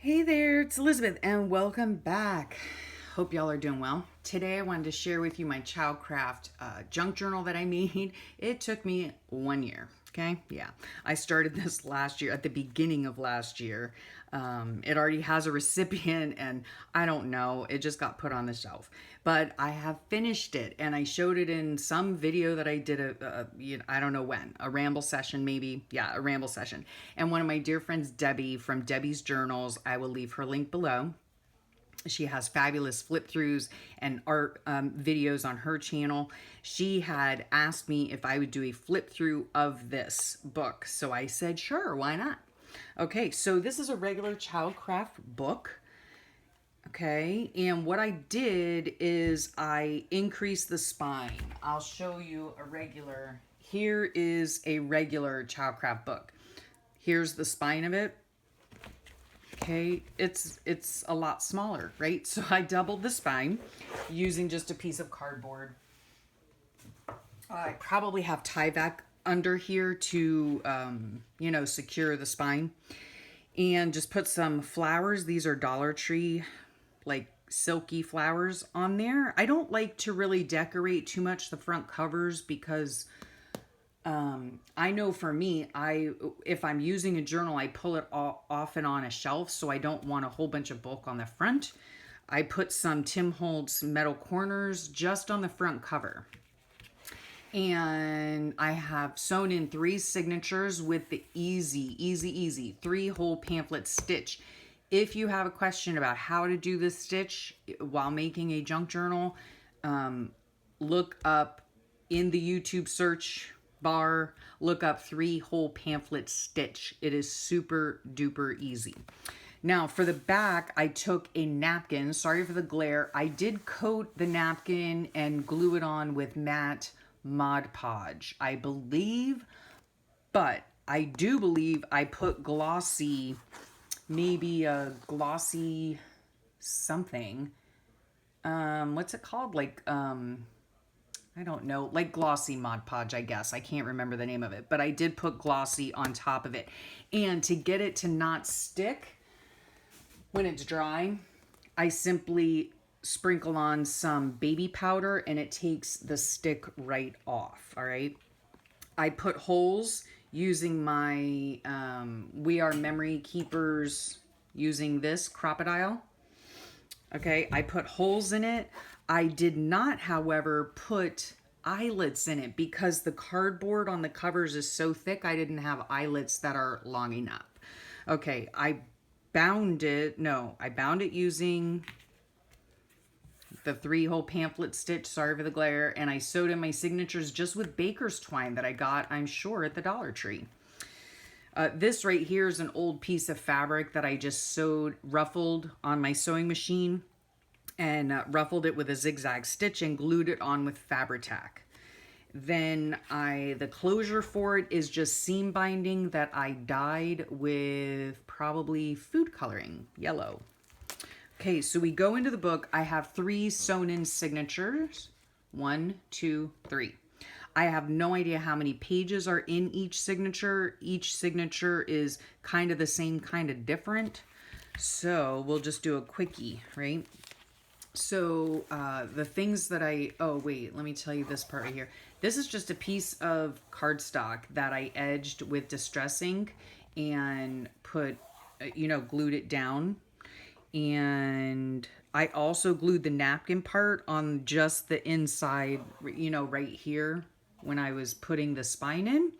Hey there, it's Elizabeth and welcome back. Hope y'all are doing well. Today I wanted to share with you my ChildCraft junk journal that I made. It took me 1 year, okay? Yeah, I started this last year, at the beginning of last year. It already has a recipient and I don't know, it just got put on the shelf. But I have finished it and I showed it in some video that I did, I don't know when, a ramble session maybe. Yeah, a ramble session. And one of my dear friends, Debbie from Debbie's Journals, I will leave her link below. She has fabulous flip throughs and art videos on her channel. She had asked me if I would do a flip through of this book. So I said, sure, why not? Okay, so this is a regular ChildCraft book. Okay, and what I did is I increased the spine. I'll show you a regular. Here is a regular ChildCraft book. Here's the spine of it. Okay, it's a lot smaller, right? So I doubled the spine using just a piece of cardboard. I probably have Tyvek under here to, secure the spine. And just put some flowers. These are Dollar Tree, like silky flowers on there. I don't like to really decorate too much the front covers because I know for me, if I'm using a journal, I pull it off and on a shelf, so I don't want a whole bunch of bulk on the front. I put some Tim Holtz metal corners just on the front cover. And I have sewn in 3 signatures with the easy 3-hole pamphlet stitch. If you have a question about how to do this stitch while making a junk journal, look up in the YouTube search bar, look up 3-hole pamphlet stitch. It is super duper easy. Now for the back, I took a napkin. Sorry for the glare. I did coat the napkin and glue it on with matte Mod Podge, I believe, but I do believe I put glossy, maybe a glossy something. What's it called? Like, I don't know, like glossy Mod Podge, I guess. I can't remember the name of it, but I did put glossy on top of it. And to get it to not stick when it's dry, I simply sprinkle on some baby powder and it takes the stick right off. All right. I put holes using my We Are Memory Keepers, using this Crocodile. Okay. I put holes in it. I did not, however, put eyelets in it because the cardboard on the covers is so thick. I didn't have eyelets that are long enough. Okay. I bound it using the 3-hole pamphlet stitch, sorry for the glare, and I sewed in my signatures just with baker's twine that I got, I'm sure, at the Dollar Tree. This right here is an old piece of fabric that I just ruffled on my sewing machine and ruffled it with a zigzag stitch and glued it on with Fabri-Tac. Then the closure for it is just seam binding that I dyed with probably food coloring, yellow. Okay, so we go into the book. I have 3 sewn in signatures. 1, 2, 3. I have no idea how many pages are in each signature. Each signature is kind of the same, kind of different. So we'll just do a quickie, right? So the things that oh wait, let me tell you this part right here. This is just a piece of cardstock that I edged with Distress ink and put, glued it down. And I also glued the napkin part on just the inside, right here when I was putting the spine in.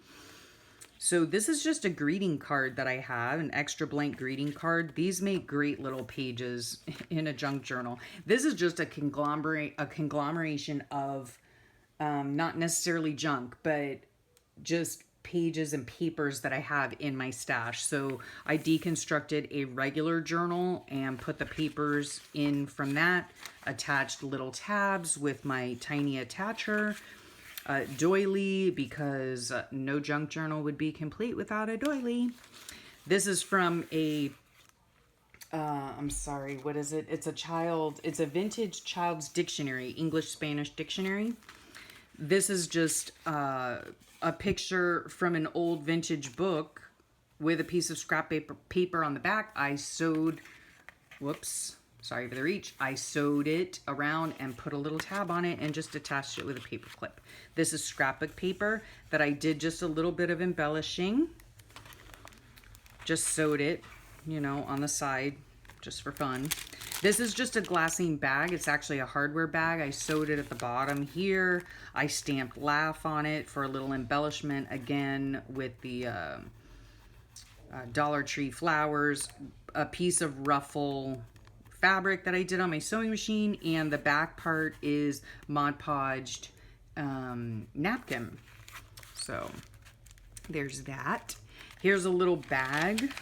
So this is just a greeting card that I have, an extra blank greeting card. These make great little pages in a junk journal. This is just a conglomeration of not necessarily junk, but just pages and papers that I have in my stash. So I deconstructed a regular journal and put the papers in from that, attached little tabs with my tiny attacher, doily, because no junk journal would be complete without a doily. This is from I'm sorry, what is it? It's a vintage child's dictionary, English Spanish dictionary. This is just a picture from an old vintage book with a piece of scrap paper on the back, I sewed, whoops, sorry for the reach. I sewed it around and put a little tab on it and just attached it with a paper clip. This is scrapbook paper that I did just a little bit of embellishing. Just sewed it, you know, on the side just for fun. This is just a glassine bag. It's actually a hardware bag. I sewed it at the bottom here. I stamped laugh on it for a little embellishment, again with the Dollar Tree flowers, a piece of ruffle fabric that I did on my sewing machine, and the back part is Mod Podged napkin. So there's that. Here's a little bag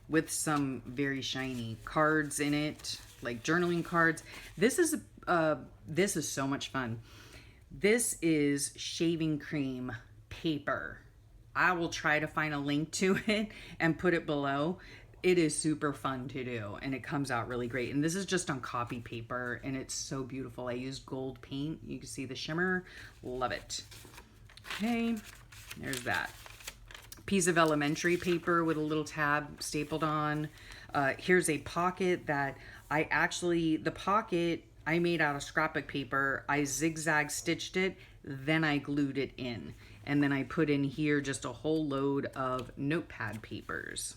with some very shiny cards in it, like journaling cards. This is so much fun. This is shaving cream paper. I will try to find a link to it and put it below. It is super fun to do, and it comes out really great. And this is just on copy paper, and it's so beautiful. I used gold paint. You can see the shimmer. Love it. Okay, there's that. Piece of elementary paper with a little tab stapled on. Here's a pocket that the pocket I made out of scrapbook paper. I zigzag stitched it, then I glued it in. And then I put in here just a whole load of notepad papers.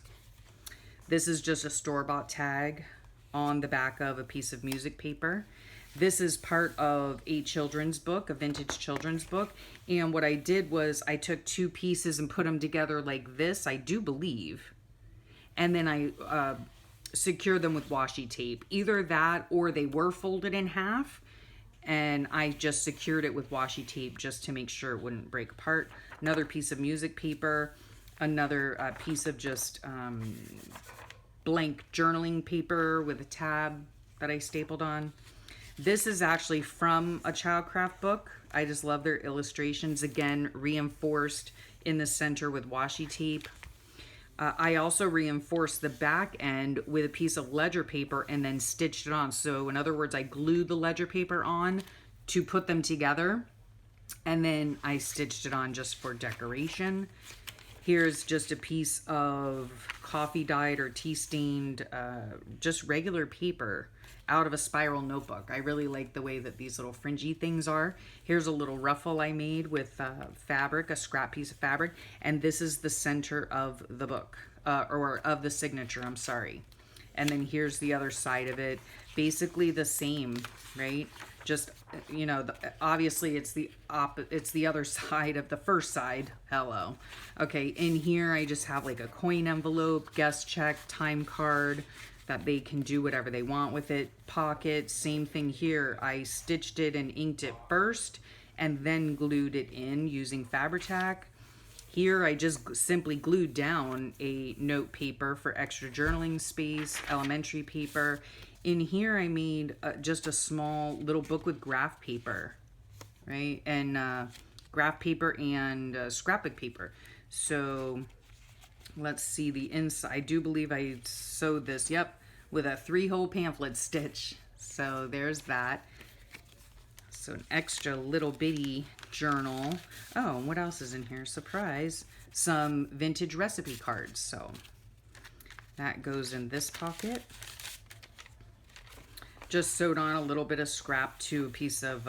This is just a store-bought tag on the back of a piece of music paper. This is part of a children's book, a vintage children's book. And what I did was I took two pieces and put them together like this, I do believe. And then I secured them with washi tape. Either that or they were folded in half. And I just secured it with washi tape just to make sure it wouldn't break apart. Another piece of music paper. Another piece of just blank journaling paper with a tab that I stapled on. This is actually from a ChildCraft book. I just love their illustrations. Again, reinforced in the center with washi tape. I also reinforced the back end with a piece of ledger paper and then stitched it on. So in other words, I glued the ledger paper on to put them together, and then I stitched it on just for decoration. Here's just a piece of coffee dyed or tea stained, just regular paper out of a spiral notebook. I really like the way that these little fringy things are. Here's a little ruffle I made with fabric, a scrap piece of fabric, and this is the center of the book, or of the signature, I'm sorry. And then here's the other side of it. Basically the same, right? Just, you know, obviously it's the other side of the first side. Hello. Okay, in here I just have like a coin envelope, guest check, time card, that they can do whatever they want with it. Pocket, same thing here. I stitched it and inked it first and then glued it in using Fabri-Tac. Here I just simply glued down a note paper for extra journaling space, elementary paper. In here I made just a small little book with graph paper, right? And graph paper and scrapbook paper. So let's see the inside. I do believe I sewed this, yep, with a 3-hole pamphlet stitch. So there's that. So an extra little bitty journal. Oh, and what else is in here? Surprise. Some vintage recipe cards. So that goes in this pocket. Just sewed on a little bit of scrap to a piece of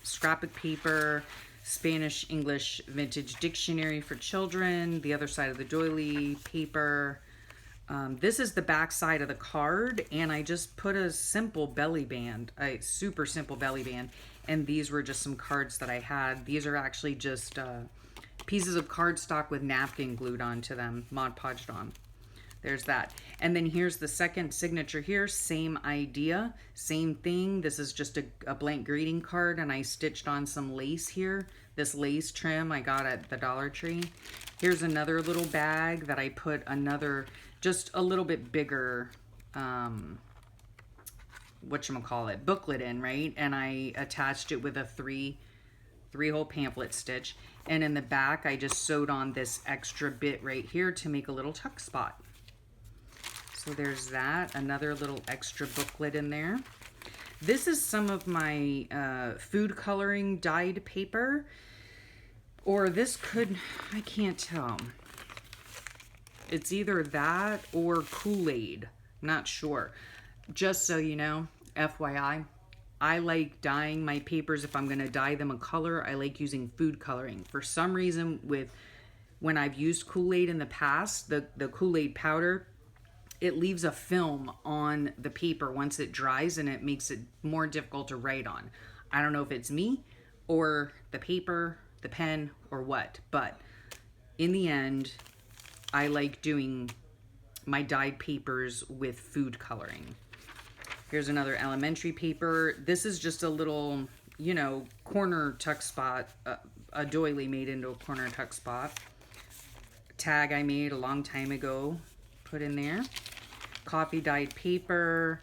scrapbook paper, Spanish English vintage dictionary for children, the other side of the doily paper. This is the back side of the card, and I just put a simple belly band, a super simple belly band, and these were just some cards that I had. These are actually just pieces of cardstock with napkin glued onto them, Mod Podged on. There's that. And then here's the second signature here, same idea, same thing. This is just a blank greeting card, and I stitched on some lace here. This lace trim I got at the Dollar Tree. Here's another little bag that I put another, just a little bit bigger, whatchamacallit, booklet in, right? And I attached it with a three-hole pamphlet stitch. And in the back, I just sewed on this extra bit right here to make a little tuck spot. So there's that, another little extra booklet in there. This is some of my food coloring dyed paper, or this could, I can't tell. It's either that or Kool-Aid. Not sure. Just so you know, FYI, I like dyeing my papers. If I'm going to dye them a color, I like using food coloring. For some reason, when I've used Kool-Aid in the past, the Kool-Aid powder, it leaves a film on the paper once it dries, and it makes it more difficult to write on. I don't know if it's me or the paper, the pen, or what, but in the end, I like doing my dyed papers with food coloring. Here's another elementary paper. This is just a little, you know, corner tuck spot, a doily made into a corner tuck spot. Tag I made a long time ago, put in there. Coffee dyed paper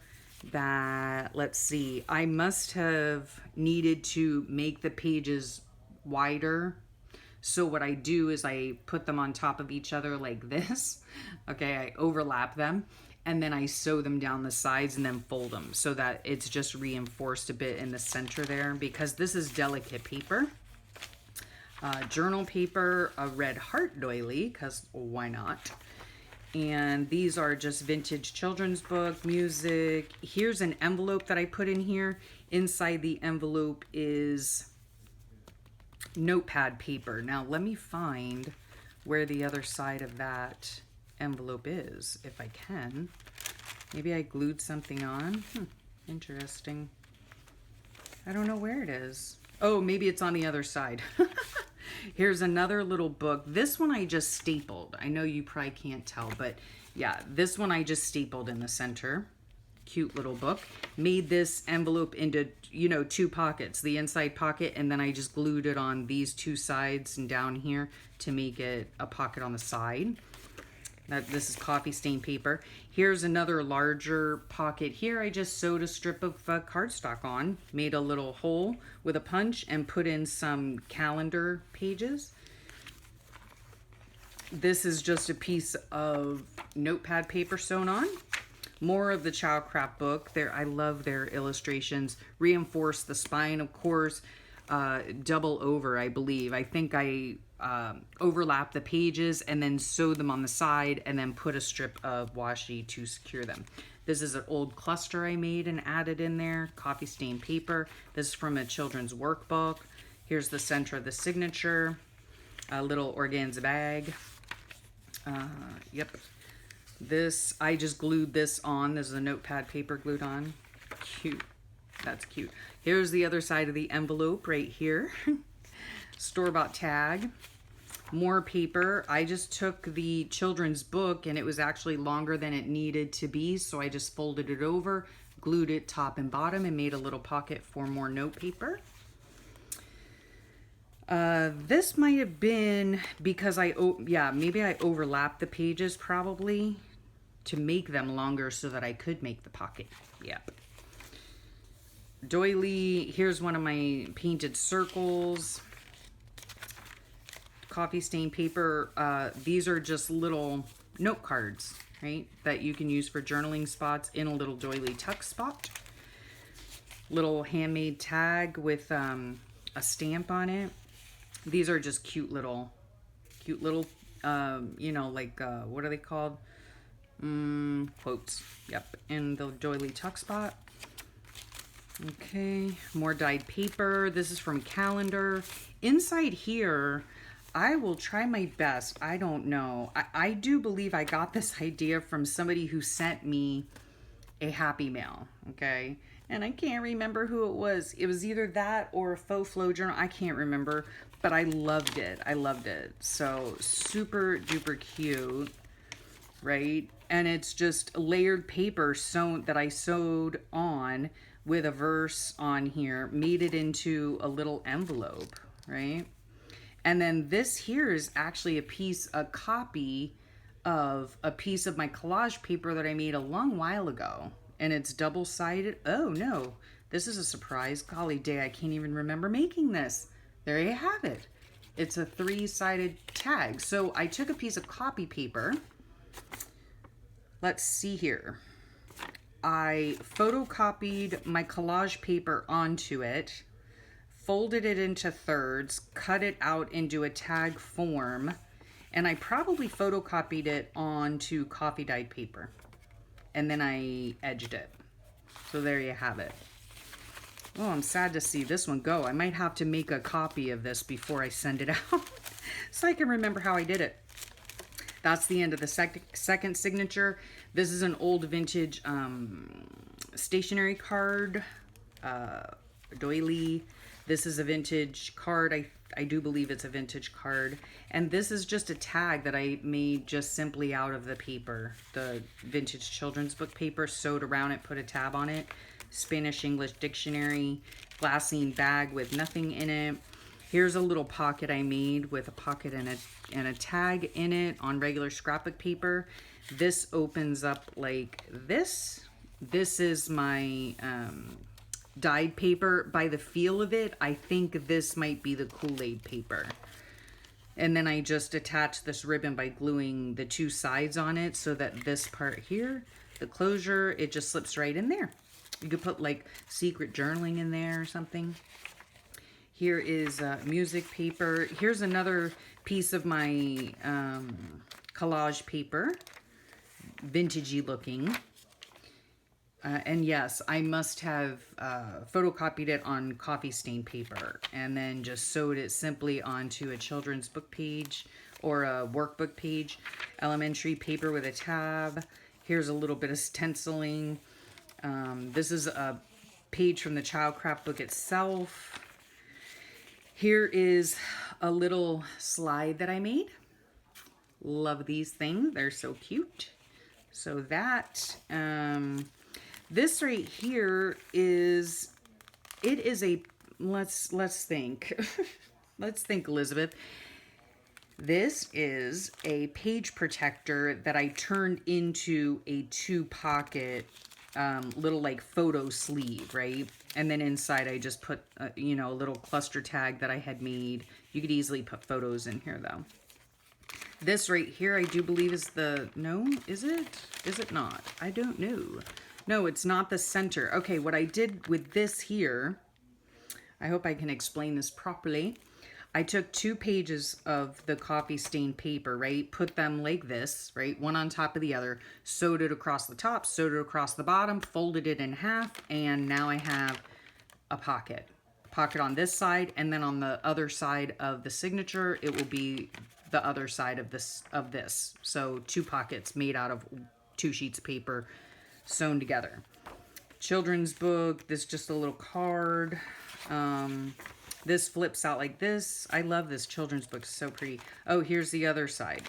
that, let's see, I must have needed to make the pages wider. So what I do is I put them on top of each other like this. Okay, I overlap them and then I sew them down the sides and then fold them so that it's just reinforced a bit in the center there, because this is delicate paper. Journal paper, a red heart doily, because why not? And these are just vintage children's book, music. Here's an envelope that I put in here. Inside the envelope is notepad paper. Now let me find where the other side of that envelope is, if I can. Maybe I glued something on. Interesting. I don't know where it is. Oh, maybe it's on the other side. Here's another little book. This one I just stapled. I know you probably can't tell, but yeah, this one I just stapled in the center. Cute little book. Made this envelope into, you know, two pockets, the inside pocket, and then I just glued it on these two sides and down here to make it a pocket on the side. This is coffee stain paper. Here's another larger pocket here. I just sewed a strip of cardstock on, made a little hole with a punch, and put in some calendar pages. This is just a piece of notepad paper sewn on. More of the ChildCraft book. I love their illustrations. Reinforce the spine, of course. Double over, I believe. I think I overlap the pages and then sew them on the side and then put a strip of washi to secure them. This is an old cluster I made and added in there. Coffee stain paper. This is from a children's workbook. Here's the center of the signature. A little organza bag. Yep. This, I just glued this on. This is a notepad paper glued on. Cute. That's cute. Here's the other side of the envelope right here. Store-bought tag. More paper. I just took the children's book and it was actually longer than it needed to be, so I just folded it over, glued it top and bottom, and made a little pocket for more note paper. This might have been because maybe I overlapped the pages probably to make them longer so that I could make the pocket. Yep. Doily, here's one of my painted circles. Coffee stain paper. These are just little note cards, right? That you can use for journaling spots in a little doily tuck spot. Little handmade tag with a stamp on it. These are just cute little, you know, like, what are they called? Quotes. Yep. In the doily tuck spot. Okay. More dyed paper. This is from calendar. Inside here, I will try my best. I don't know. I do believe I got this idea from somebody who sent me a happy mail. Okay. And I can't remember who it was. It was either that or a faux flow journal. I can't remember, but I loved it. I loved it. So super duper cute, right? And it's just layered paper sewn that I sewed on with a verse on here, made it into a little envelope, right? And then this here is actually a copy of a piece of my collage paper that I made a long while ago. And it's double-sided. Oh no, this is a surprise. Golly day, I can't even remember making this. There you have it. It's a 3-sided tag. So I took a piece of copy paper. Let's see here. I photocopied my collage paper onto it, folded it into thirds, cut it out into a tag form, And I probably photocopied it onto coffee dyed paper. And then I edged it. So there you have it. Oh, I'm sad to see this one go. I might have to make a copy of this before I send it out so I can remember how I did it. That's the end of the second signature. This is an old vintage stationery card, doily. This is a vintage card. I do believe it's a vintage card. And this is just a tag that I made just simply out of the paper, the vintage children's book paper, sewed around it, put a tab on it. Spanish-English dictionary, glassine bag with nothing in it. Here's a little pocket I made with a pocket and a tag in it on regular scrapbook paper. This opens up like this. This is my dyed paper. By the feel of it, I think this might be the Kool-Aid paper. And then I just attach this ribbon by gluing the two sides on it so that this part here, the closure, it just slips right in there. You could put like secret journaling in there or something. Here is music paper. Here's another piece of my collage paper, vintagey looking. And yes, I must have photocopied it on coffee stain paper and then just sewed it simply onto a children's book page or a workbook page. Elementary paper with a tab. Here's a little bit of stenciling. This is a page from the ChildCraft book itself. Here is a little slide that I made. Love these things. They're so cute. So that, this right here is, it is a, let's think. Let's think, Elizabeth. This is a page protector that I turned into a 2-pocket little like photo sleeve, right? And then inside I just put, you know, a little cluster tag that I had made. You could easily put photos in here though. This right here, I do believe is the, no, is it? Is it not? I don't know. No, it's not the center. Okay, what I did with this here, I hope I can explain this properly. I took 2 pages of the coffee stained paper, right? Put them like this, right? One on top of the other, sewed it across the top, sewed it across the bottom, folded it in half, and now I have a pocket. Pocket on this side, and then on the other side of the signature, it will be the other side of this. So 2 pockets made out of 2 sheets of paper sewn together. Children's book, this is just a little card. This flips out like this. I love this children's book. It's so pretty. Oh, here's the other side.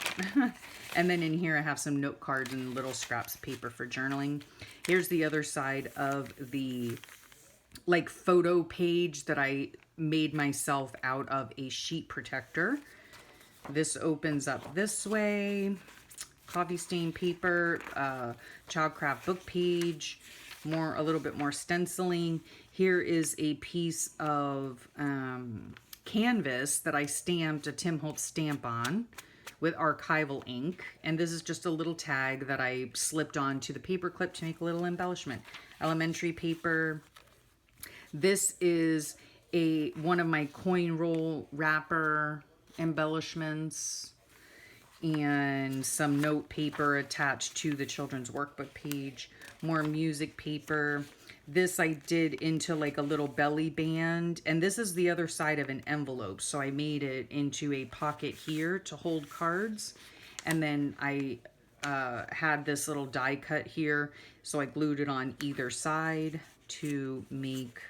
And then in here I have some note cards and little scraps of paper for journaling. Here's the other side of the like photo page that I made myself out of a sheet protector. This opens up this way. Coffee stain paper, ChildCraft book page, a little bit more stenciling. Here is a piece of canvas that I stamped a Tim Holtz stamp on with archival ink. And this is just a little tag that I slipped onto the paper clip to make a little embellishment. Elementary paper. This is one of my coin roll wrapper embellishments. And some note paper attached to the children's workbook page. More music paper. This I did into like a little belly band. And this is the other side of an envelope. So I made it into a pocket here to hold cards. And then I had this little die cut here. So I glued it on either side to make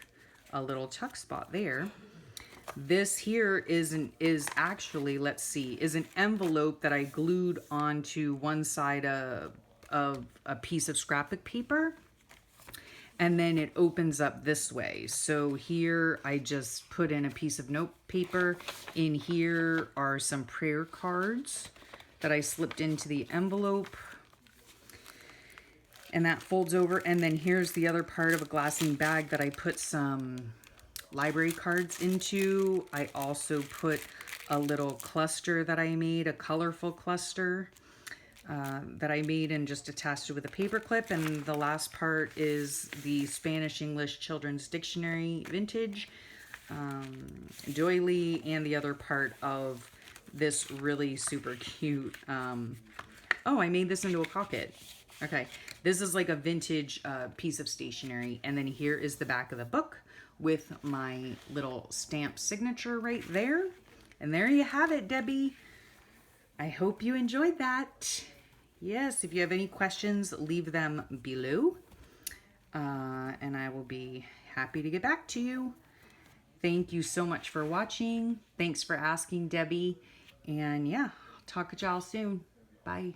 a little tuck spot there. This here is actually, let's see, is an envelope that I glued onto one side of a piece of scrapbook paper. And then it opens up this way. So here I just put in a piece of note paper. In here are some prayer cards that I slipped into the envelope. And that folds over. And then here's the other part of a glassine bag that I put some library cards into. I also put a little cluster that I made, a colorful cluster that I made and just attached it with a paper clip. And the last part is the Spanish-English Children's Dictionary Vintage doily, and the other part of this really super cute, oh, I made this into a pocket. Okay, this is like a vintage piece of stationery. And then here is the back of the book with my little stamp signature right there. And there you have it, Debbie. I hope you enjoyed that. Yes, if you have any questions, leave them below. And I will be happy to get back to you. Thank you so much for watching. Thanks for asking, Debbie. And yeah, talk to y'all soon. Bye.